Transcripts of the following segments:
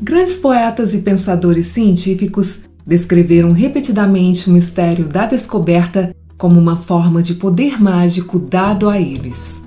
Grandes poetas e pensadores científicos descreveram repetidamente o mistério da descoberta como uma forma de poder mágico dado a eles.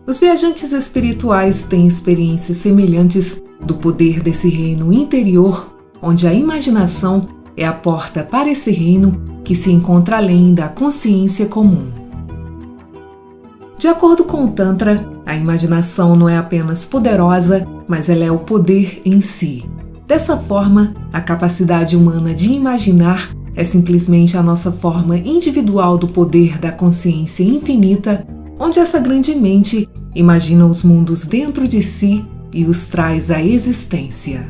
Os viajantes espirituais têm experiências semelhantes do poder desse reino interior, onde a imaginação é a porta para esse reino que se encontra além da consciência comum. De acordo com o Tantra, a imaginação não é apenas poderosa, mas ela é o poder em si. Dessa forma, a capacidade humana de imaginar é simplesmente a nossa forma individual do poder da consciência infinita, onde essa grande mente imagina os mundos dentro de si e os traz à existência.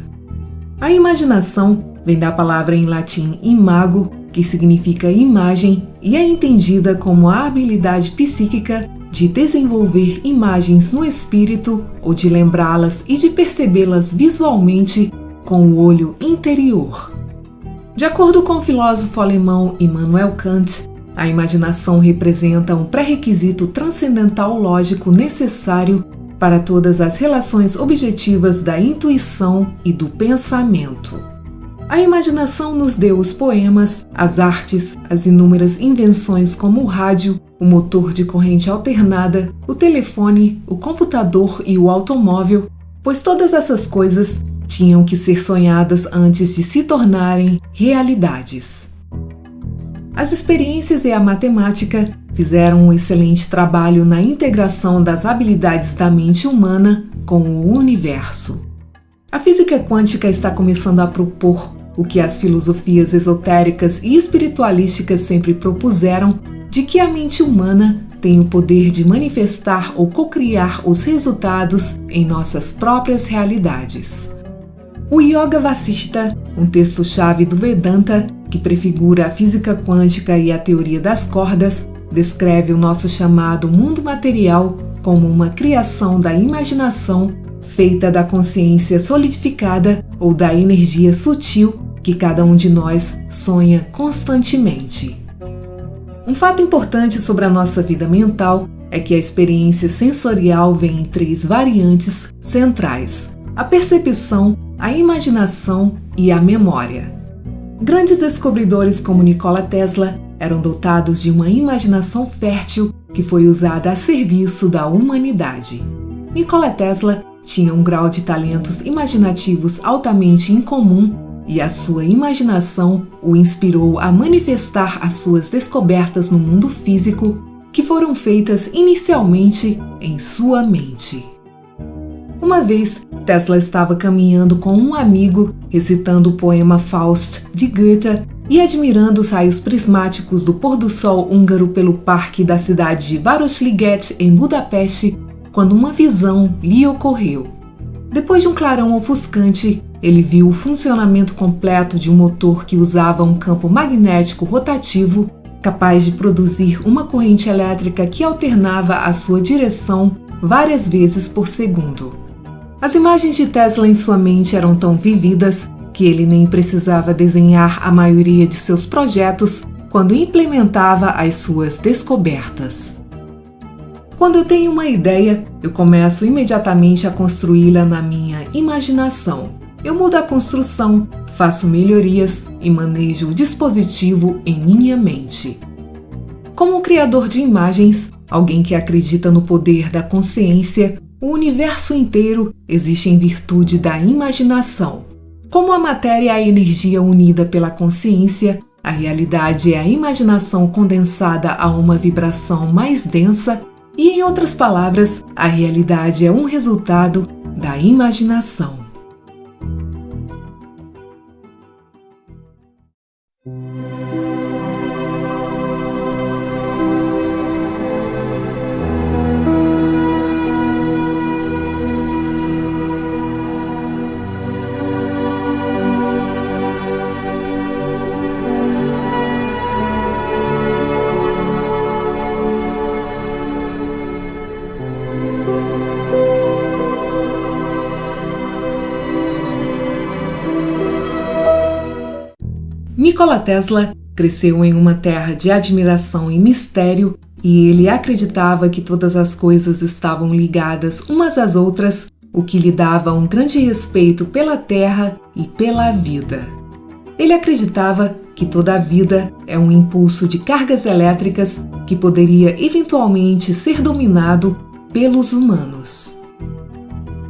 A imaginação vem da palavra em latim imago, que significa imagem, e é entendida como a habilidade psíquica de desenvolver imagens no espírito ou de lembrá-las e de percebê-las visualmente com o olho interior. De acordo com o filósofo alemão Immanuel Kant, a imaginação representa um pré-requisito transcendental lógico necessário para todas as relações objetivas da intuição e do pensamento. A imaginação nos deu os poemas, as artes, as inúmeras invenções como o rádio, o motor de corrente alternada, o telefone, o computador e o automóvel, pois todas essas coisas tinham que ser sonhadas antes de se tornarem realidades. As experiências e a matemática fizeram um excelente trabalho na integração das habilidades da mente humana com o universo. A física quântica está começando a propor o que as filosofias esotéricas e espiritualísticas sempre propuseram, de que a mente humana tem o poder de manifestar ou cocriar os resultados em nossas próprias realidades. O Yoga Vasishta, um texto-chave do Vedanta que prefigura a física quântica e a teoria das cordas, descreve o nosso chamado mundo material como uma criação da imaginação feita da consciência solidificada ou da energia sutil que cada um de nós sonha constantemente. Um fato importante sobre a nossa vida mental é que a experiência sensorial vem em 3 variantes centrais: a percepção, a imaginação e a memória. Grandes descobridores como Nikola Tesla eram dotados de uma imaginação fértil que foi usada a serviço da humanidade. Nikola Tesla tinha um grau de talentos imaginativos altamente incomum e a sua imaginação o inspirou a manifestar as suas descobertas no mundo físico, que foram feitas inicialmente em sua mente. Uma vez, Tesla estava caminhando com um amigo, recitando o poema Faust de Goethe e admirando os raios prismáticos do pôr-do-sol húngaro pelo parque da cidade de Városliget, em Budapeste, quando uma visão lhe ocorreu. Depois de um clarão ofuscante, ele viu o funcionamento completo de um motor que usava um campo magnético rotativo capaz de produzir uma corrente elétrica que alternava a sua direção várias vezes por segundo. As imagens de Tesla em sua mente eram tão vívidas que ele nem precisava desenhar a maioria de seus projetos quando implementava as suas descobertas. Quando eu tenho uma ideia, eu começo imediatamente a construí-la na minha imaginação. Eu mudo a construção, faço melhorias e manejo o dispositivo em minha mente. Como um criador de imagens, alguém que acredita no poder da consciência, o universo inteiro existe em virtude da imaginação. Como a matéria é a energia unida pela consciência, a realidade é a imaginação condensada a uma vibração mais densa e, em outras palavras, a realidade é um resultado da imaginação. Nikola Tesla cresceu em uma terra de admiração e mistério e ele acreditava que todas as coisas estavam ligadas umas às outras o que lhe dava um grande respeito pela terra e pela vida. Ele acreditava que toda a vida é um impulso de cargas elétricas que poderia eventualmente ser dominado pelos humanos.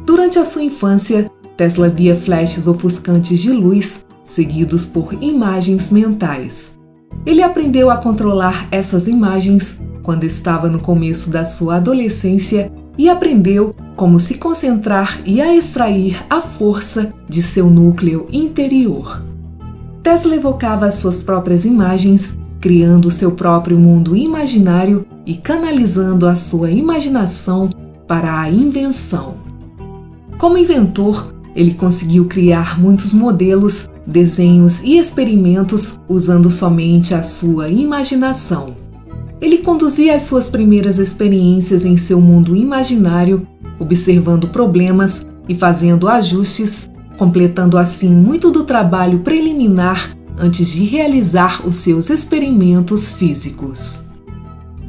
Durante a sua infância, Tesla via flashes ofuscantes de luz, seguidos por imagens mentais. Ele aprendeu a controlar essas imagens quando estava no começo da sua adolescência e aprendeu como se concentrar e a extrair a força de seu núcleo interior. Tesla evocava as suas próprias imagens, criando seu próprio mundo imaginário e canalizando a sua imaginação para a invenção. Como inventor, ele conseguiu criar muitos modelos, desenhos e experimentos usando somente a sua imaginação. Ele conduzia as suas primeiras experiências em seu mundo imaginário, observando problemas e fazendo ajustes, completando assim muito do trabalho preliminar antes de realizar os seus experimentos físicos.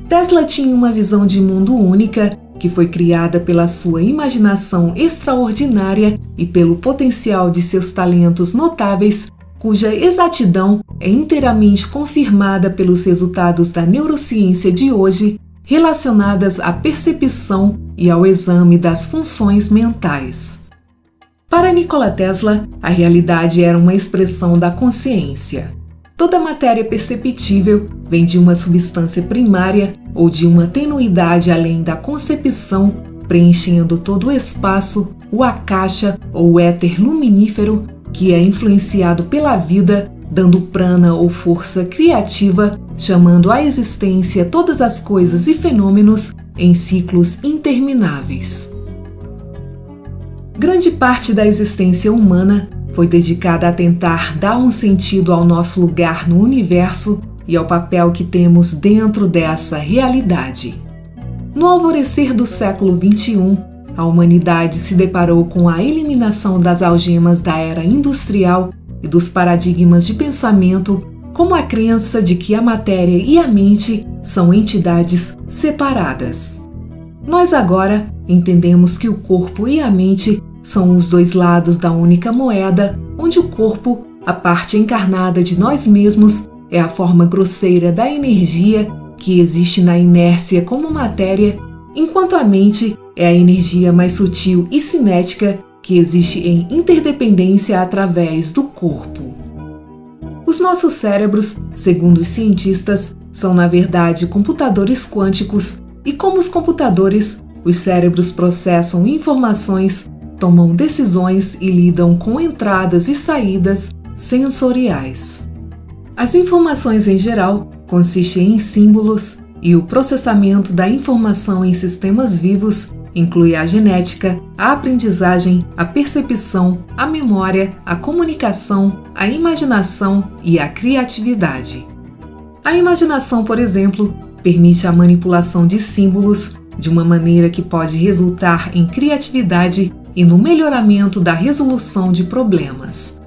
Tesla tinha uma visão de mundo única que foi criada pela sua imaginação extraordinária e pelo potencial de seus talentos notáveis, cuja exatidão é inteiramente confirmada pelos resultados da neurociência de hoje, relacionadas à percepção e ao exame das funções mentais. Para Nikola Tesla, a realidade era uma expressão da consciência. Toda matéria perceptível vem de uma substância primária ou de uma tenuidade além da concepção, preenchendo todo o espaço, o akasha ou éter luminífero, que é influenciado pela vida, dando prana ou força criativa, chamando à existência todas as coisas e fenômenos em ciclos intermináveis. Grande parte da existência humana foi dedicada a tentar dar um sentido ao nosso lugar no universo e ao papel que temos dentro dessa realidade. No alvorecer do século XXI, a humanidade se deparou com a eliminação das algemas da era industrial e dos paradigmas de pensamento, como a crença de que a matéria e a mente são entidades separadas. Nós agora entendemos que o corpo e a mente são os dois lados da única moeda, onde o corpo, a parte encarnada de nós mesmos, é a forma grosseira da energia que existe na inércia como matéria, enquanto a mente é a energia mais sutil e cinética que existe em interdependência através do corpo. Os nossos cérebros, segundo os cientistas, são na verdade computadores quânticos e, como os computadores, os cérebros processam informações, tomam decisões e lidam com entradas e saídas sensoriais. As informações em geral consistem em símbolos e o processamento da informação em sistemas vivos inclui a genética, a aprendizagem, a percepção, a memória, a comunicação, a imaginação e a criatividade. A imaginação, por exemplo, permite a manipulação de símbolos de uma maneira que pode resultar em criatividade e no melhoramento da resolução de problemas.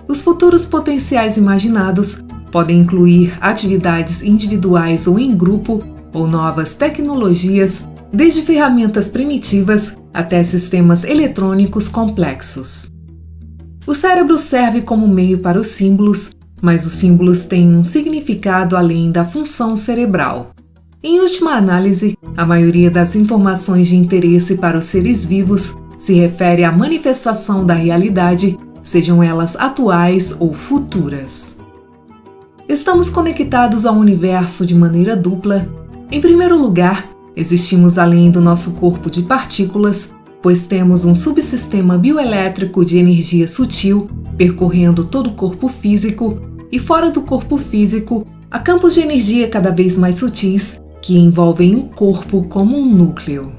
Os futuros potenciais imaginados podem incluir atividades individuais ou em grupo, ou novas tecnologias, desde ferramentas primitivas até sistemas eletrônicos complexos. O cérebro serve como meio para os símbolos, mas os símbolos têm um significado além da função cerebral. Em última análise, a maioria das informações de interesse para os seres vivos se refere à manifestação da realidade, sejam elas atuais ou futuras. Estamos conectados ao universo de maneira dupla. Em primeiro lugar, existimos além do nosso corpo de partículas, pois temos um subsistema bioelétrico de energia sutil percorrendo todo o corpo físico, e fora do corpo físico, há campos de energia cada vez mais sutis que envolvem o corpo como um núcleo.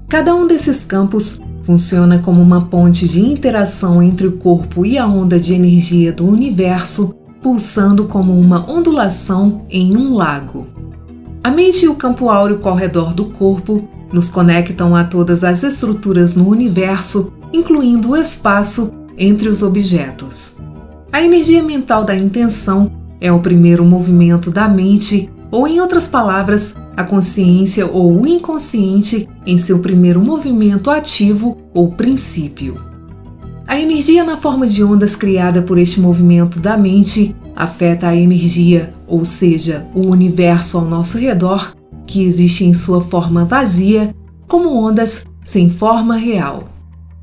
Cada um desses campos funciona como uma ponte de interação entre o corpo e a onda de energia do universo, pulsando como uma ondulação em um lago. A mente e o campo áureo ao redor do corpo nos conectam a todas as estruturas no universo, incluindo o espaço entre os objetos. A energia mental da intenção é o primeiro movimento da mente, ou em outras palavras, a consciência ou o inconsciente em seu primeiro movimento ativo ou princípio. A energia na forma de ondas criada por este movimento da mente afeta a energia, ou seja, o universo ao nosso redor, que existe em sua forma vazia, como ondas sem forma real.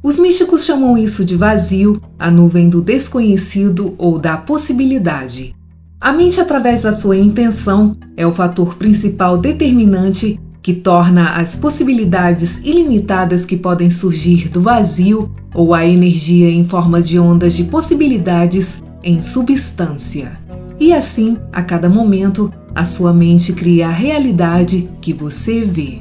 Os místicos chamam isso de vazio, a nuvem do desconhecido ou da possibilidade. A mente, através da sua intenção, é o fator principal determinante que torna as possibilidades ilimitadas que podem surgir do vazio ou a energia em forma de ondas de possibilidades em substância. E assim, a cada momento, a sua mente cria a realidade que você vê.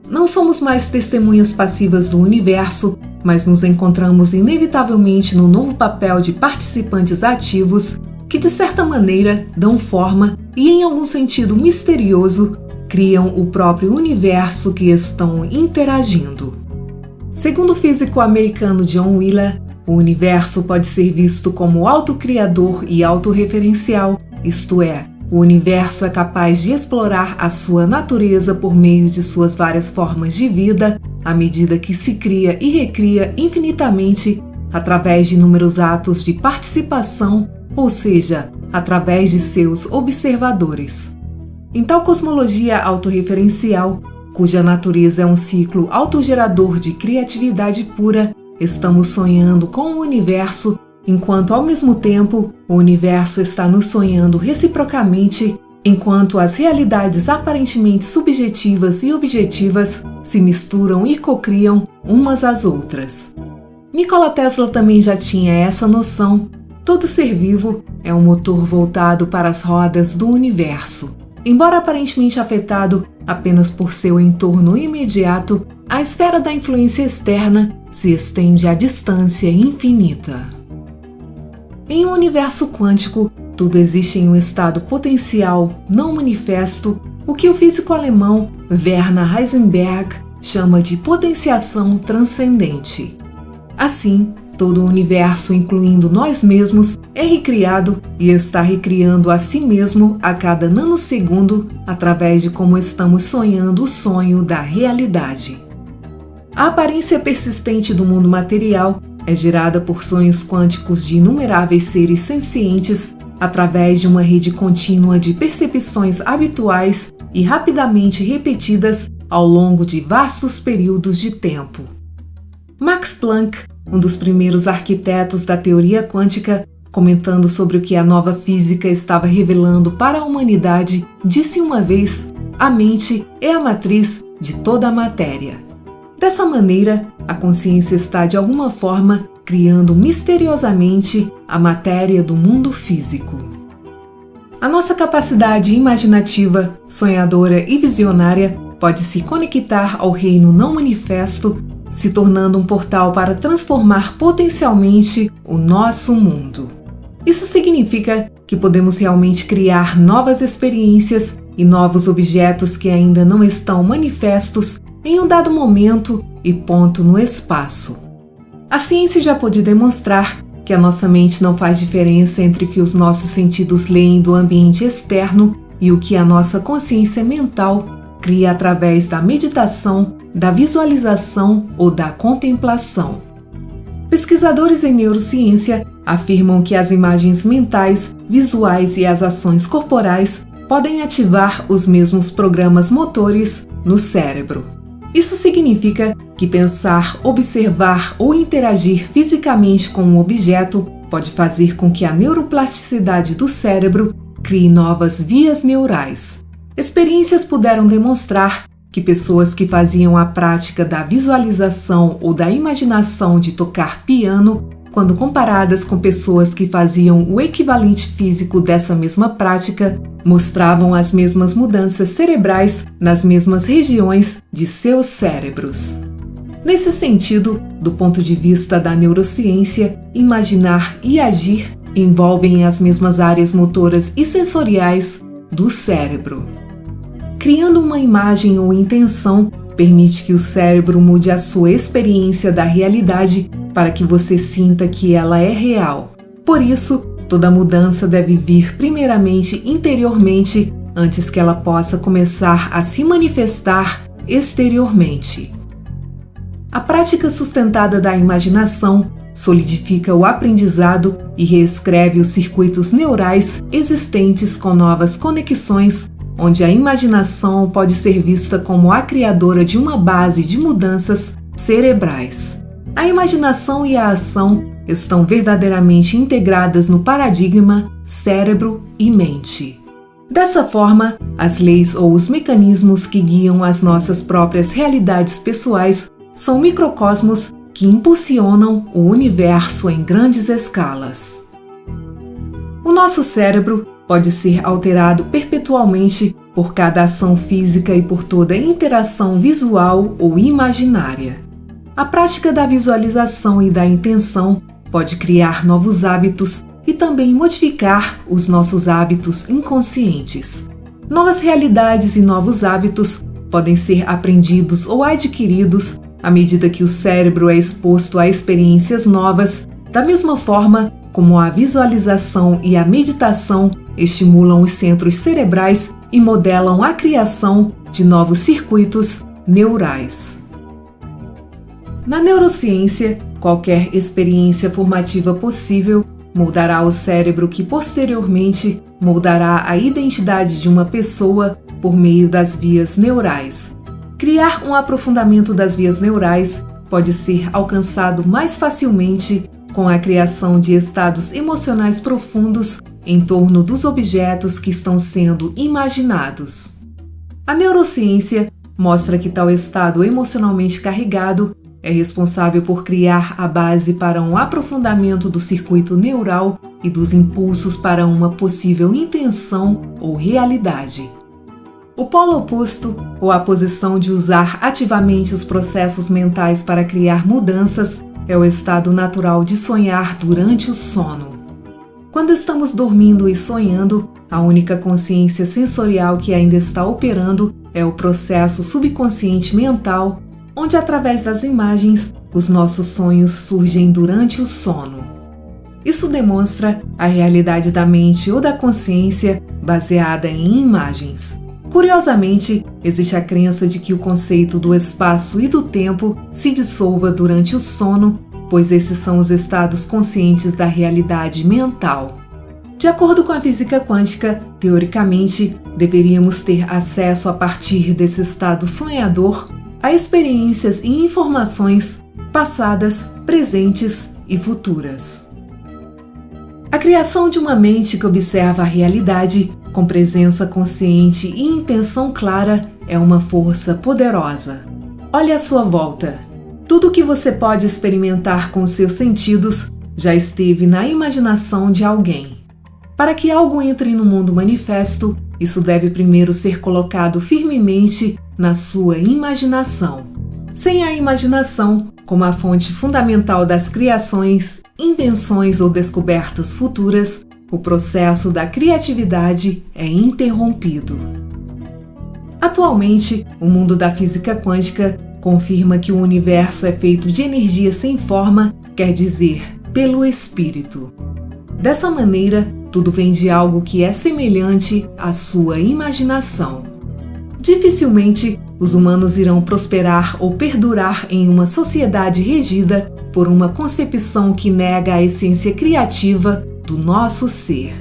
Não somos mais testemunhas passivas do universo, mas nos encontramos inevitavelmente no novo papel de participantes ativos que, de certa maneira, dão forma e, em algum sentido misterioso, criam o próprio universo que estão interagindo. Segundo o físico americano John Wheeler, o universo pode ser visto como autocriador e autorreferencial, isto é, o universo é capaz de explorar a sua natureza por meio de suas várias formas de vida, à medida que se cria e recria infinitamente através de inúmeros atos de participação, ou seja, através de seus observadores. Em tal cosmologia autorreferencial, cuja natureza é um ciclo autogerador de criatividade pura, estamos sonhando com o universo, enquanto ao mesmo tempo o universo está nos sonhando reciprocamente, enquanto as realidades aparentemente subjetivas e objetivas se misturam e cocriam umas às outras. Nikola Tesla também já tinha essa noção. Todo ser vivo é um motor voltado para as rodas do universo. Embora aparentemente afetado apenas por seu entorno imediato, a esfera da influência externa se estende à distância infinita. Em um universo quântico, tudo existe em um estado potencial não manifesto, o que o físico alemão Werner Heisenberg chama de potenciação transcendente. Assim, todo o universo, incluindo nós mesmos, é recriado e está recriando a si mesmo a cada nanosegundo através de como estamos sonhando o sonho da realidade. A aparência persistente do mundo material é gerada por sonhos quânticos de inumeráveis seres sencientes através de uma rede contínua de percepções habituais e rapidamente repetidas ao longo de vastos períodos de tempo. Max Planck, um dos primeiros arquitetos da teoria quântica, comentando sobre o que a nova física estava revelando para a humanidade, disse uma vez: "A mente é a matriz de toda a matéria." Dessa maneira, a consciência está de alguma forma criando misteriosamente a matéria do mundo físico. A nossa capacidade imaginativa, sonhadora e visionária pode se conectar ao reino não manifesto, se tornando um portal para transformar potencialmente o nosso mundo. Isso significa que podemos realmente criar novas experiências e novos objetos que ainda não estão manifestos em um dado momento e ponto no espaço. A ciência já pôde demonstrar que a nossa mente não faz diferença entre o que os nossos sentidos leem do ambiente externo e o que a nossa consciência mental cria através da meditação, da visualização ou da contemplação. Pesquisadores em neurociência afirmam que as imagens mentais, visuais e as ações corporais podem ativar os mesmos programas motores no cérebro. Isso significa que pensar, observar ou interagir fisicamente com um objeto pode fazer com que a neuroplasticidade do cérebro crie novas vias neurais. Experiências puderam demonstrar que pessoas que faziam a prática da visualização ou da imaginação de tocar piano, quando comparadas com pessoas que faziam o equivalente físico dessa mesma prática, mostravam as mesmas mudanças cerebrais nas mesmas regiões de seus cérebros. Nesse sentido, do ponto de vista da neurociência, imaginar e agir envolvem as mesmas áreas motoras e sensoriais do cérebro. Criando uma imagem ou intenção permite que o cérebro mude a sua experiência da realidade para que você sinta que ela é real. Por isso, toda mudança deve vir primeiramente interiormente antes que ela possa começar a se manifestar exteriormente. A prática sustentada da imaginação solidifica o aprendizado e reescreve os circuitos neurais existentes com novas conexões, onde a imaginação pode ser vista como a criadora de uma base de mudanças cerebrais. A imaginação e a ação estão verdadeiramente integradas no paradigma cérebro e mente. Dessa forma, as leis ou os mecanismos que guiam as nossas próprias realidades pessoais são microcosmos que impulsionam o universo em grandes escalas. O nosso cérebro pode ser alterado perpetualmente por cada ação física e por toda interação visual ou imaginária. A prática da visualização e da intenção pode criar novos hábitos e também modificar os nossos hábitos inconscientes. Novas realidades e novos hábitos podem ser aprendidos ou adquiridos à medida que o cérebro é exposto a experiências novas, da mesma forma como a visualização e a meditação estimulam os centros cerebrais e modelam a criação de novos circuitos neurais. Na neurociência, qualquer experiência formativa possível moldará o cérebro, que posteriormente moldará a identidade de uma pessoa por meio das vias neurais. Criar um aprofundamento das vias neurais pode ser alcançado mais facilmente com a criação de estados emocionais profundos em torno dos objetos que estão sendo imaginados. A neurociência mostra que tal estado emocionalmente carregado é responsável por criar a base para um aprofundamento do circuito neural e dos impulsos para uma possível intenção ou realidade. O polo oposto, ou a posição de usar ativamente os processos mentais para criar mudanças, é o estado natural de sonhar durante o sono. Quando estamos dormindo e sonhando, a única consciência sensorial que ainda está operando é o processo subconsciente mental, onde através das imagens, os nossos sonhos surgem durante o sono. Isso demonstra a realidade da mente ou da consciência baseada em imagens. Curiosamente, existe a crença de que o conceito do espaço e do tempo se dissolva durante o sono, pois esses são os estados conscientes da realidade mental. De acordo com a física quântica, teoricamente, deveríamos ter acesso a partir desse estado sonhador a experiências e informações passadas, presentes e futuras. A criação de uma mente que observa a realidade com presença consciente e intenção clara é uma força poderosa. Olhe à sua volta. Tudo o que você pode experimentar com seus sentidos já esteve na imaginação de alguém. Para que algo entre no mundo manifesto, isso deve primeiro ser colocado firmemente na sua imaginação. Sem a imaginação, como a fonte fundamental das criações, invenções ou descobertas futuras, o processo da criatividade é interrompido. Atualmente, o mundo da física quântica confirma que o universo é feito de energia sem forma, quer dizer, pelo espírito. Dessa maneira, tudo vem de algo que é semelhante à sua imaginação. Dificilmente, os humanos irão prosperar ou perdurar em uma sociedade regida por uma concepção que nega a essência criativa do nosso ser.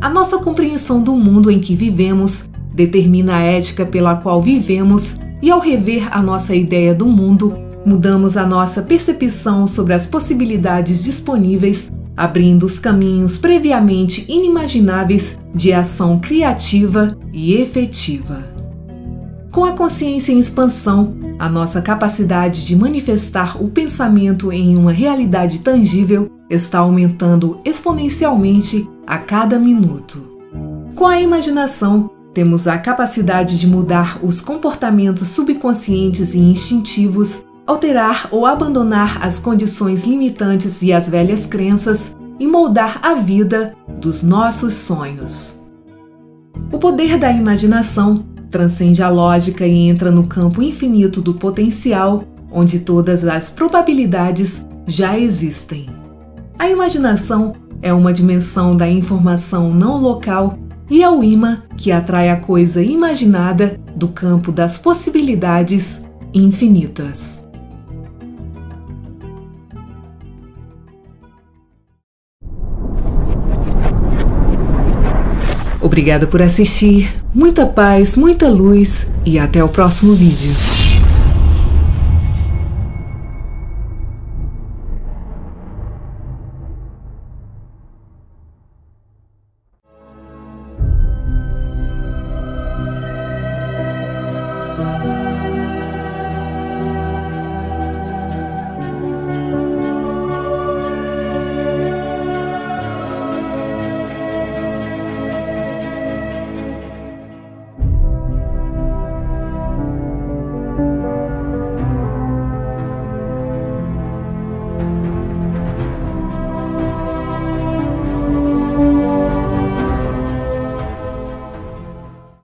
A nossa compreensão do mundo em que vivemos determina a ética pela qual vivemos e, ao rever a nossa ideia do mundo, mudamos a nossa percepção sobre as possibilidades disponíveis, abrindo os caminhos previamente inimagináveis de ação criativa e efetiva. Com a consciência em expansão, a nossa capacidade de manifestar o pensamento em uma realidade tangível está aumentando exponencialmente a cada minuto. Com a imaginação, temos a capacidade de mudar os comportamentos subconscientes e instintivos, alterar ou abandonar as condições limitantes e as velhas crenças e moldar a vida dos nossos sonhos. O poder da imaginação transcende a lógica e entra no campo infinito do potencial, onde todas as probabilidades já existem. A imaginação é uma dimensão da informação não local e é o imã que atrai a coisa imaginada do campo das possibilidades infinitas. Obrigada por assistir, muita paz, muita luz e até o próximo vídeo.